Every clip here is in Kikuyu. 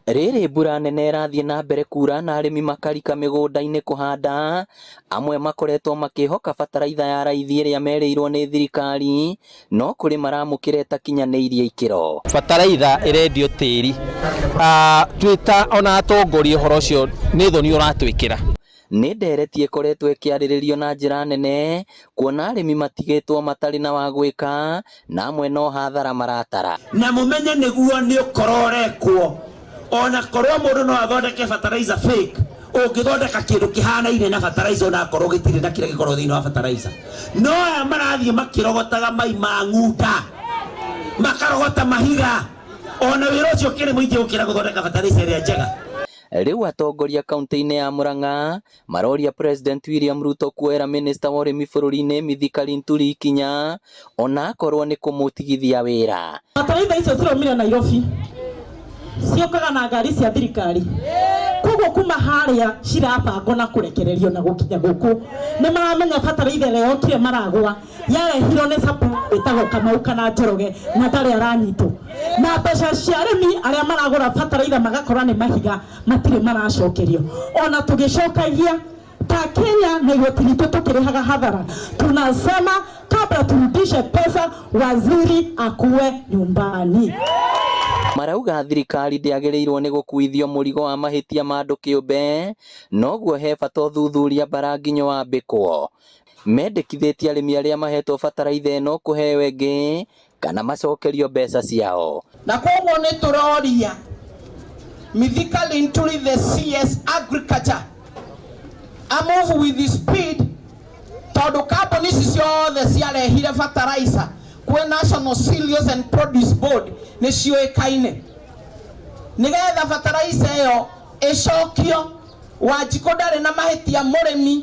Rĩrĩ mbura nene ĩrathiĩ na mbere kura na arĩmi makarika mĩgũnda-inĩ kũhanda, amwe makoretwo makĩhoka bataraitha ya raithi ĩrĩa merĩirwo nĩ thirikari, no kũrĩ maramũkĩra ĩtakinyanĩirie ikĩro. Bataraitha ĩrendio tĩri, twĩta ona atongoria ũhoro ũcio nĩ thoni ũratwĩkĩra. Nĩ ndereti ĩkoretwo ĩkĩarĩrĩrio na njĩra nene, kuona arĩmi matigĩtwo matarĩ na wa gwĩka, na amwe no hathara maratara. Na mũmenye nĩguo nĩ ũkorwo ũrekwo, ona korwo mũndũ no athondeke fertilizer fake, ũngĩthondeka kĩndũ kĩhanaine na fertilizer ona korwo gĩtirĩ na kĩrĩa gĩkorwo thĩinĩ wa fertilizer. No aya marathiĩ makĩrogotaga mai ma ng'unda, makarogota mahiga, ona wĩra ũcio kĩrĩ mũingĩ gũkĩra gũthondeka fertilizer ĩrĩa njega. Rĩu atongoria kaunti-inĩ ya Murang'a maroria President William Ruto kuoera Minister wa ũrĩmi bũrũri-inĩ Mithika Linturi ikinya, ona akorwo nĩ kũmũtigithia wĩra. Fertilizer icio ciraumire Nairobi, ciokaga na ngari cia thirikari, koguo kuma harĩa cirabangwo na kũrekererio na gũkinya gũkũ. Nĩ maramenya fertilizer ĩrĩa yokire Maragwa yarehirwo nĩ supply ĩtagwo Kamau kana Njoroge na ndarĩ aranyitwo, na mbeca cia arĩmi arĩa maragũra fertilizer magakorwo nĩ mahiga matirĩ maracokerio. Ona tũgĩcokagia ta Kenya na igoti ritũ tũkĩrĩhaga hathara, tunasema kabla turudishe pesa waziri akuwe nyumbani. Marauga thirikari ndĩagĩrĩirwo nĩ gũkuithio mũrigo wa mahĩtia ma andũ kĩũmbe, noguo he bata ũthuthuria mbaranginyo wambĩkwo. Mendekithĩtie arĩmi arĩa mahetwo bataraitha ĩno kũheo ĩngĩ kana macokerio mbeca ciao. Na koguo nĩ tũroria Mithika Linturi, the CS Agriculture, a move with the speed, tondũ kambuni ici ciothe ciarehire fertilizer kwĩ National Cereals and Produce Board nĩ ciũĩkaine. Nĩgetha fertilizer ĩyo ĩcokio, Wanjikũ ndarĩ na mahĩtia mũrĩmi,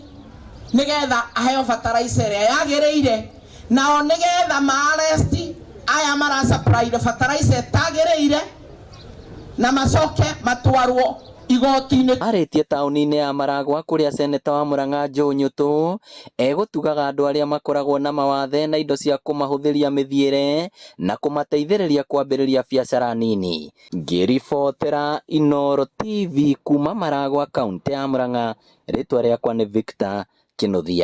nĩgetha aheo fertilizer ĩrĩa yagĩrĩire, nao nĩgetha maaresti aya marasupply fertilizer ĩtagĩrĩire na macoke matwarwo igoti-inĩ. Arĩtie taũni-inĩ ya Maragwa kũrĩa seneta wa Murang'a Joe Nyũtũ egũtugaga andũ arĩa makoragwo na mawathe na indo cia kũmahũthĩria mĩthiĩre na kũmateithĩrĩria kwambĩrĩria biacara nini. Ngĩribotera Inooro TV kuma Maragwa, kaunti ya Murang'a, rĩtwa rĩakwa nĩ Victor Kĩnuthia.